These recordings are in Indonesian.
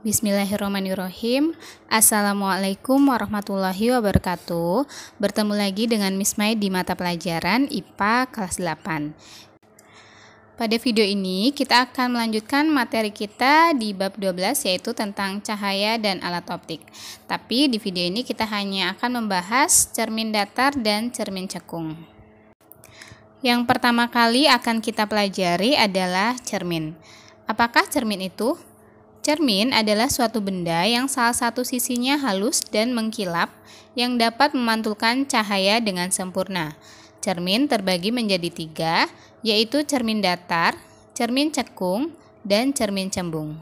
Bismillahirrahmanirrahim. Assalamualaikum warahmatullahi wabarakatuh. Bertemu lagi dengan Miss Mai di mata pelajaran IPA kelas 8. Pada video ini kita akan melanjutkan materi kita di bab 12 yaitu tentang cahaya dan alat optik. Tapi di video ini kita hanya akan membahas cermin datar dan cermin cekung. Yang pertama kali akan kita pelajari adalah cermin. Apakah cermin itu? Cermin adalah suatu benda yang salah satu sisinya halus dan mengkilap yang dapat memantulkan cahaya dengan sempurna. Cermin terbagi menjadi 3, yaitu cermin datar, cermin cekung, dan cermin cembung.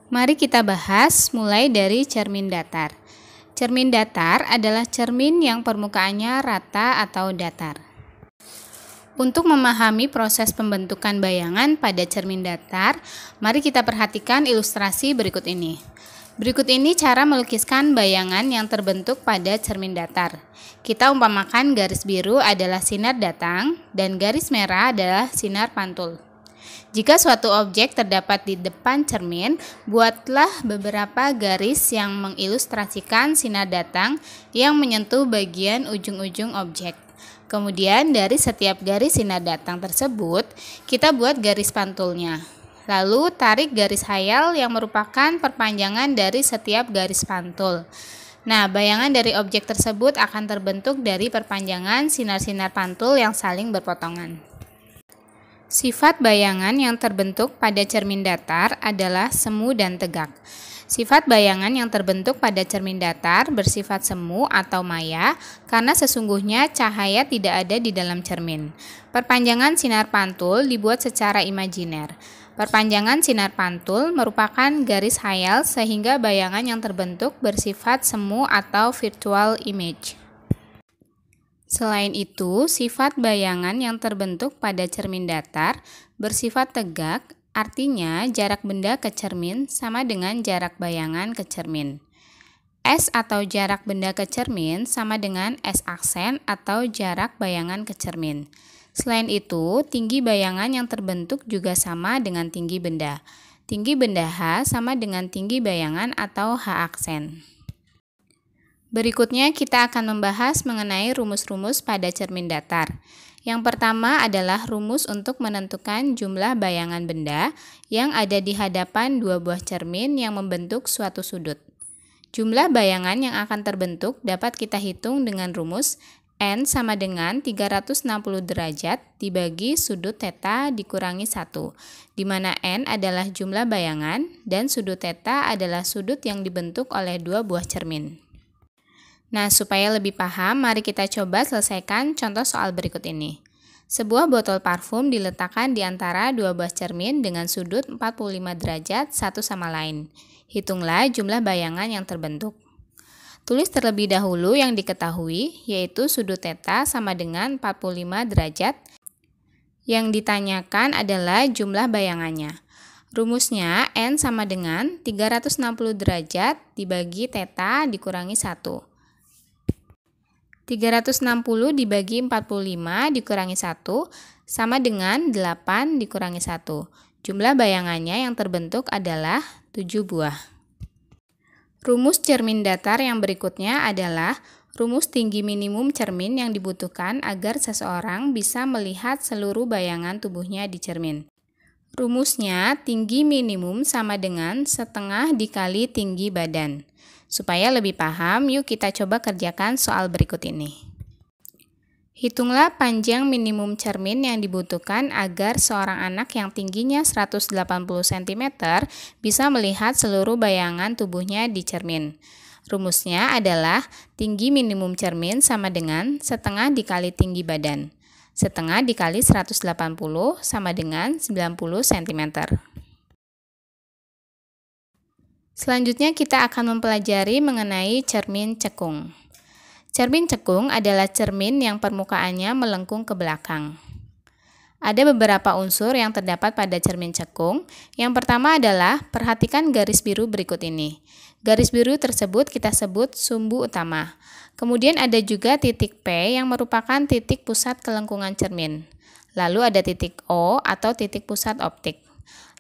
Mari kita bahas mulai dari cermin datar. Cermin datar adalah cermin yang permukaannya rata atau datar. Untuk memahami proses pembentukan bayangan pada cermin datar, mari kita perhatikan ilustrasi berikut ini. Berikut ini cara melukiskan bayangan yang terbentuk pada cermin datar. Kita umpamakan garis biru adalah sinar datang dan garis merah adalah sinar pantul. Jika suatu objek terdapat di depan cermin, buatlah beberapa garis yang mengilustrasikan sinar datang yang menyentuh bagian ujung-ujung objek. Kemudian dari setiap garis sinar datang tersebut, kita buat garis pantulnya. Lalu tarik garis hayal yang merupakan perpanjangan dari setiap garis pantul. Nah, bayangan dari objek tersebut akan terbentuk dari perpanjangan sinar-sinar pantul yang saling berpotongan. Sifat bayangan yang terbentuk pada cermin datar adalah semu dan tegak. Sifat bayangan yang terbentuk pada cermin datar bersifat semu atau maya karena sesungguhnya cahaya tidak ada di dalam cermin. Perpanjangan sinar pantul dibuat secara imajiner. Perpanjangan sinar pantul merupakan garis hayal sehingga bayangan yang terbentuk bersifat semu atau virtual image. Selain itu, sifat bayangan yang terbentuk pada cermin datar bersifat tegak. Artinya, jarak benda ke cermin sama dengan jarak bayangan ke cermin. S atau jarak benda ke cermin sama dengan S aksen atau jarak bayangan ke cermin. Selain itu, tinggi bayangan yang terbentuk juga sama dengan tinggi benda. Tinggi benda H sama dengan tinggi bayangan atau H aksen. Berikutnya kita akan membahas mengenai rumus-rumus pada cermin datar. Yang pertama adalah rumus untuk menentukan jumlah bayangan benda yang ada di hadapan dua buah cermin yang membentuk suatu sudut. Jumlah bayangan yang akan terbentuk dapat kita hitung dengan rumus N sama dengan 360 derajat dibagi sudut theta dikurangi 1, di mana N adalah jumlah bayangan dan sudut theta adalah sudut yang dibentuk oleh dua buah cermin. Nah, supaya lebih paham, mari kita coba selesaikan contoh soal berikut ini. Sebuah botol parfum diletakkan di antara dua buah cermin dengan sudut 45 derajat satu sama lain. Hitunglah jumlah bayangan yang terbentuk. Tulis terlebih dahulu yang diketahui, yaitu sudut theta sama dengan 45 derajat. Yang ditanyakan adalah jumlah bayangannya. Rumusnya N sama dengan 360 derajat dibagi theta dikurangi 1. 360 dibagi 45 dikurangi 1 sama dengan 8 dikurangi 1. Jumlah bayangannya yang terbentuk adalah 7 buah. Rumus cermin datar yang berikutnya adalah rumus tinggi minimum cermin yang dibutuhkan agar seseorang bisa melihat seluruh bayangan tubuhnya di cermin. Rumusnya tinggi minimum sama dengan setengah dikali tinggi badan. Supaya lebih paham, yuk kita coba kerjakan soal berikut ini. Hitunglah panjang minimum cermin yang dibutuhkan agar seorang anak yang tingginya 180 cm bisa melihat seluruh bayangan tubuhnya di cermin. Rumusnya adalah tinggi minimum cermin sama dengan setengah dikali tinggi badan. Setengah dikali 180 sama dengan 90 cm. Selanjutnya kita akan mempelajari mengenai cermin cekung. Cermin cekung adalah cermin yang permukaannya melengkung ke belakang. Ada beberapa unsur yang terdapat pada cermin cekung. Yang pertama adalah perhatikan garis biru berikut ini. Garis biru tersebut kita sebut sumbu utama. Kemudian ada juga titik P yang merupakan titik pusat kelengkungan cermin. Lalu ada titik O atau titik pusat optik.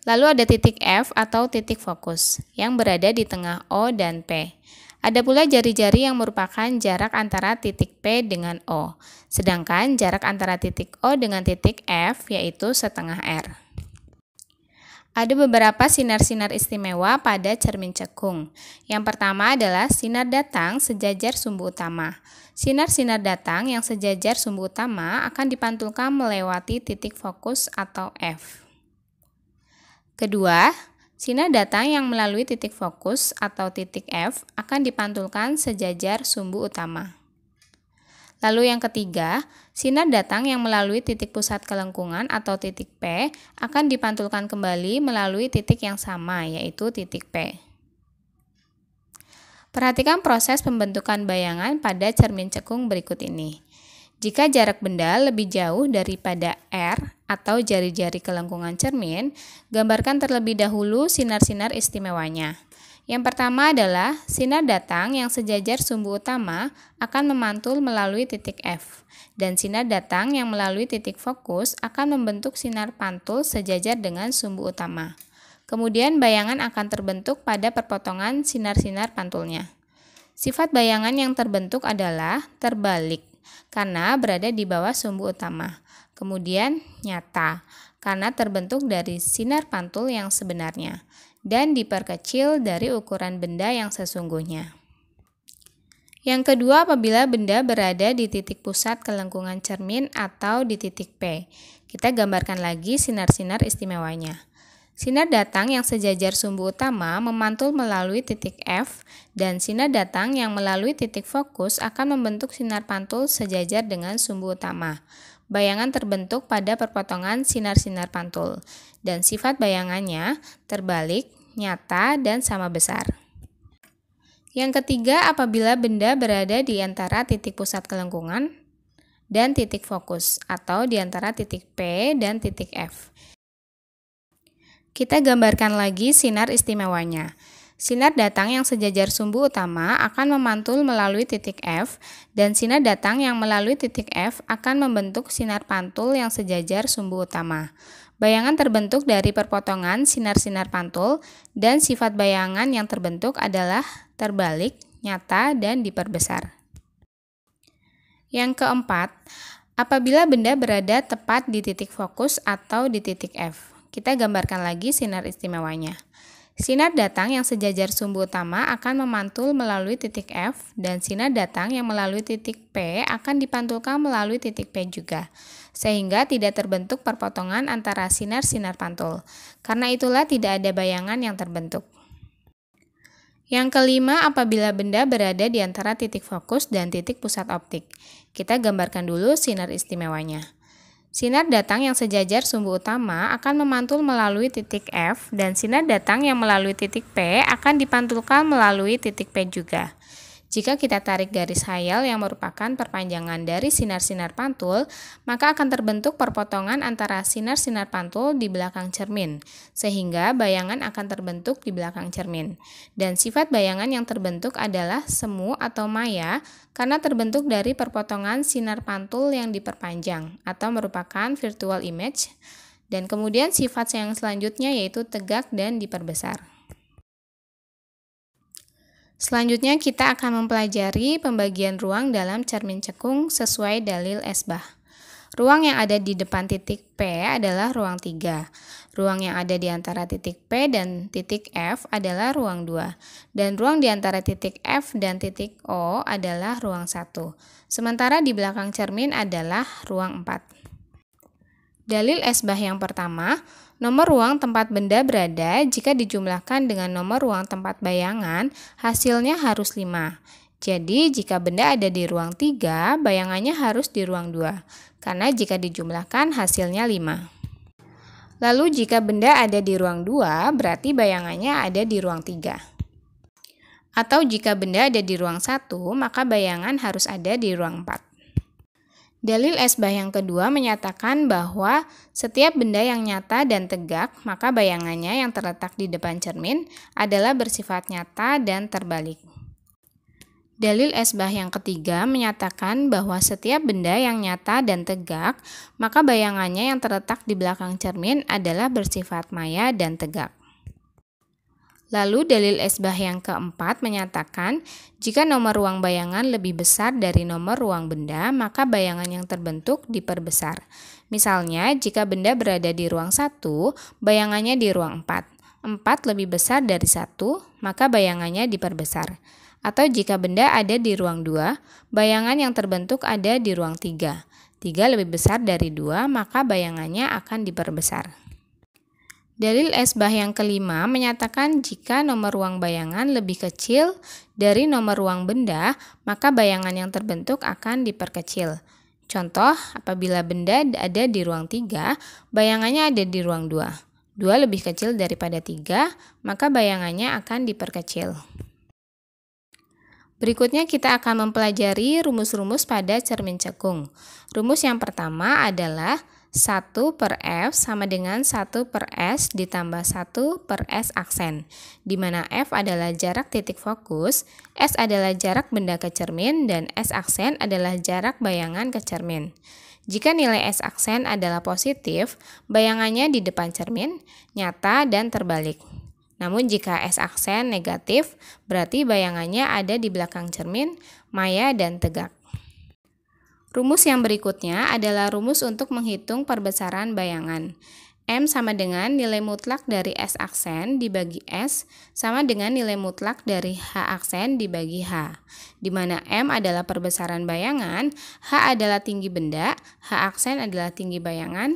Lalu ada titik F atau titik fokus yang berada di tengah O dan P. Ada pula jari-jari yang merupakan jarak antara titik P dengan O, sedangkan jarak antara titik O dengan titik F yaitu setengah R. Ada beberapa sinar-sinar istimewa pada cermin cekung. Yang pertama adalah sinar datang sejajar sumbu utama. Sinar-sinar datang yang sejajar sumbu utama akan dipantulkan melewati titik fokus atau F. Kedua, sinar datang yang melalui titik fokus atau titik F akan dipantulkan sejajar sumbu utama. Lalu yang ketiga, sinar datang yang melalui titik pusat kelengkungan atau titik P akan dipantulkan kembali melalui titik yang sama, yaitu titik P. Perhatikan proses pembentukan bayangan pada cermin cekung berikut ini. Jika jarak benda lebih jauh daripada R atau jari-jari kelengkungan cermin, gambarkan terlebih dahulu sinar-sinar istimewanya. Yang pertama adalah sinar datang yang sejajar sumbu utama akan memantul melalui titik F, dan sinar datang yang melalui titik fokus akan membentuk sinar pantul sejajar dengan sumbu utama. Kemudian bayangan akan terbentuk pada perpotongan sinar-sinar pantulnya. Sifat bayangan yang terbentuk adalah terbalik, karena berada di bawah sumbu utama. Kemudian nyata, karena terbentuk dari sinar pantul yang sebenarnya, dan diperkecil dari ukuran benda yang sesungguhnya. Yang kedua, apabila benda berada di titik pusat kelengkungan cermin atau di titik P. Kita gambarkan lagi sinar-sinar istimewanya. Sinar datang yang sejajar sumbu utama memantul melalui titik F, dan sinar datang yang melalui titik fokus akan membentuk sinar pantul sejajar dengan sumbu utama. Bayangan terbentuk pada perpotongan sinar-sinar pantul, dan sifat bayangannya terbalik, nyata, dan sama besar. Yang ketiga, apabila benda berada di antara titik pusat kelengkungan dan titik fokus, atau di antara titik P dan titik F. Kita gambarkan lagi sinar istimewanya. Sinar datang yang sejajar sumbu utama akan memantul melalui titik F, dan sinar datang yang melalui titik F akan membentuk sinar pantul yang sejajar sumbu utama. Bayangan terbentuk dari perpotongan sinar-sinar pantul, dan sifat bayangan yang terbentuk adalah terbalik, nyata, dan diperbesar. Yang keempat, apabila benda berada tepat di titik fokus atau di titik F. Kita gambarkan lagi sinar istimewanya. Sinar datang yang sejajar sumbu utama akan memantul melalui titik F, dan sinar datang yang melalui titik P akan dipantulkan melalui titik P juga, sehingga tidak terbentuk perpotongan antara sinar-sinar pantul. Karena itulah tidak ada bayangan yang terbentuk. Yang kelima, apabila benda berada di antara titik fokus dan titik pusat optik. Kita gambarkan dulu sinar istimewanya. Sinar datang yang sejajar sumbu utama akan memantul melalui titik F, dan sinar datang yang melalui titik P akan dipantulkan melalui titik P juga. Jika kita tarik garis khayal yang merupakan perpanjangan dari sinar-sinar pantul, maka akan terbentuk perpotongan antara sinar-sinar pantul di belakang cermin, sehingga bayangan akan terbentuk di belakang cermin. Dan sifat bayangan yang terbentuk adalah semu atau maya, karena terbentuk dari perpotongan sinar pantul yang diperpanjang atau merupakan virtual image. Dan kemudian sifat yang selanjutnya yaitu tegak dan diperbesar. Selanjutnya kita akan mempelajari pembagian ruang dalam cermin cekung sesuai dalil Esbah. Ruang yang ada di depan titik P adalah ruang 3. Ruang yang ada di antara titik P dan titik F adalah ruang 2. Dan ruang di antara titik F dan titik O adalah ruang 1. Sementara di belakang cermin adalah ruang 4. Dalil Esbah yang pertama, nomor ruang tempat benda berada jika dijumlahkan dengan nomor ruang tempat bayangan, hasilnya harus 5. Jadi, jika benda ada di ruang 3, bayangannya harus di ruang 2, karena jika dijumlahkan hasilnya 5. Lalu, jika benda ada di ruang 2, berarti bayangannya ada di ruang 3. Atau jika benda ada di ruang 1, maka bayangan harus ada di ruang 4. Dalil Esbah yang kedua menyatakan bahwa setiap benda yang nyata dan tegak, maka bayangannya yang terletak di depan cermin adalah bersifat nyata dan terbalik. Dalil esbah yang ketiga menyatakan bahwa setiap benda yang nyata dan tegak, maka bayangannya yang terletak di belakang cermin adalah bersifat maya dan tegak. Lalu dalil esbah yang keempat menyatakan jika nomor ruang bayangan lebih besar dari nomor ruang benda, maka bayangan yang terbentuk diperbesar. Misalnya, jika benda berada di ruang 1, bayangannya di ruang 4. 4 lebih besar dari 1, maka bayangannya diperbesar. Atau jika benda ada di ruang 2, bayangan yang terbentuk ada di ruang 3. 3 lebih besar dari 2, maka bayangannya akan diperbesar. Dalil esbah yang kelima menyatakan jika nomor ruang bayangan lebih kecil dari nomor ruang benda, maka bayangan yang terbentuk akan diperkecil. Contoh, apabila benda ada di ruang 3, bayangannya ada di ruang 2. 2 lebih kecil daripada 3, maka bayangannya akan diperkecil. Berikutnya kita akan mempelajari rumus-rumus pada cermin cekung. Rumus yang pertama adalah 1 per F sama dengan 1 per S ditambah 1 per S aksen, di mana F adalah jarak titik fokus, S adalah jarak benda ke cermin, dan S aksen adalah jarak bayangan ke cermin. Jika nilai S aksen adalah positif, bayangannya di depan cermin, nyata, dan terbalik. Namun jika S aksen negatif, berarti bayangannya ada di belakang cermin, maya, dan tegak. Rumus yang berikutnya adalah rumus untuk menghitung perbesaran bayangan. M sama dengan nilai mutlak dari S aksen dibagi S sama dengan nilai mutlak dari H aksen dibagi H, di mana M adalah perbesaran bayangan, H adalah tinggi benda, H aksen adalah tinggi bayangan,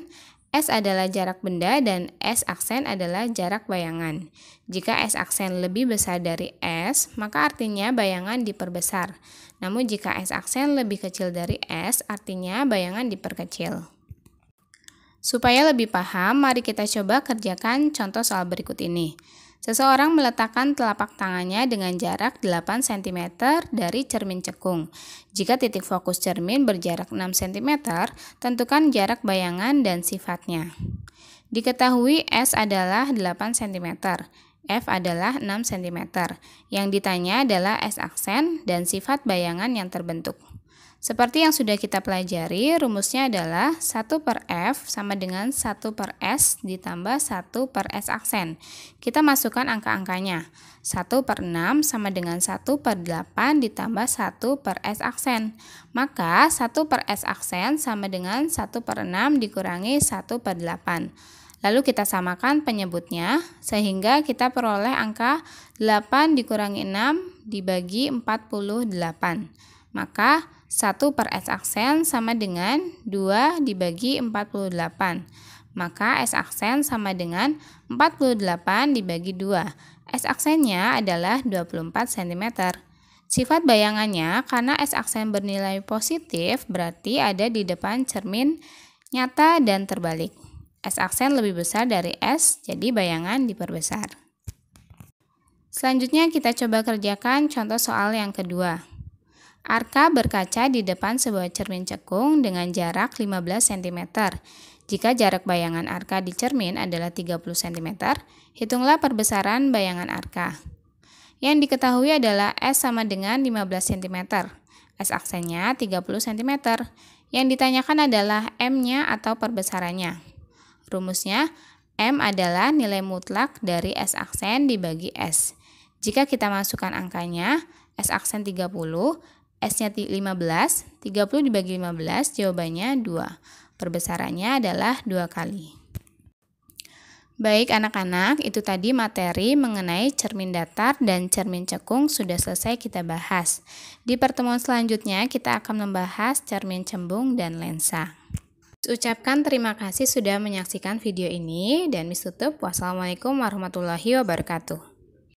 S adalah jarak benda, dan S aksen adalah jarak bayangan. Jika S aksen lebih besar dari S, maka artinya bayangan diperbesar. Namun jika S aksen lebih kecil dari S, artinya bayangan diperkecil. Supaya lebih paham, mari kita coba kerjakan contoh soal berikut ini. Seseorang meletakkan telapak tangannya dengan jarak 8 cm dari cermin cekung. Jika titik fokus cermin berjarak 6 cm, tentukan jarak bayangan dan sifatnya. Diketahui S adalah 8 cm, F adalah 6 cm. Yang ditanya adalah S aksen dan sifat bayangan yang terbentuk. Seperti yang sudah kita pelajari, rumusnya adalah 1 per F sama dengan 1 per S ditambah 1 per S aksen. Kita masukkan angka-angkanya. 1 per 6 sama dengan 1 per 8 ditambah 1 per S aksen. Maka 1 per S aksen sama dengan 1 per 6 dikurangi 1 per 8. Lalu kita samakan penyebutnya, sehingga kita peroleh angka 8 dikurangi 6 dibagi 48. Maka 1 per S aksen sama dengan 2 dibagi 48. Maka S aksen sama dengan 48 dibagi 2. S aksennya adalah 24 cm. Sifat bayangannya, karena S aksen bernilai positif, berarti ada di depan cermin, nyata, dan terbalik. S aksen lebih besar dari S, jadi bayangan diperbesar. Selanjutnya kita coba kerjakan contoh soal yang kedua. Arka berkaca di depan sebuah cermin cekung dengan jarak 15 cm. Jika jarak bayangan arka di cermin adalah 30 cm, hitunglah perbesaran bayangan arka. Yang diketahui adalah S sama dengan 15 cm. S aksennya 30 cm. Yang ditanyakan adalah M-nya atau perbesarannya. Rumusnya, M adalah nilai mutlak dari S aksen dibagi S. Jika kita masukkan angkanya, S aksen 30, S-nya 15, 30 dibagi 15, jawabannya 2. Perbesarannya adalah 2 kali. Baik anak-anak, itu tadi materi mengenai cermin datar dan cermin cekung sudah selesai kita bahas. Di pertemuan selanjutnya kita akan membahas cermin cembung dan lensa. Ucapkan terima kasih sudah menyaksikan video ini dan Miss tutup. Wassalamualaikum warahmatullahi wabarakatuh.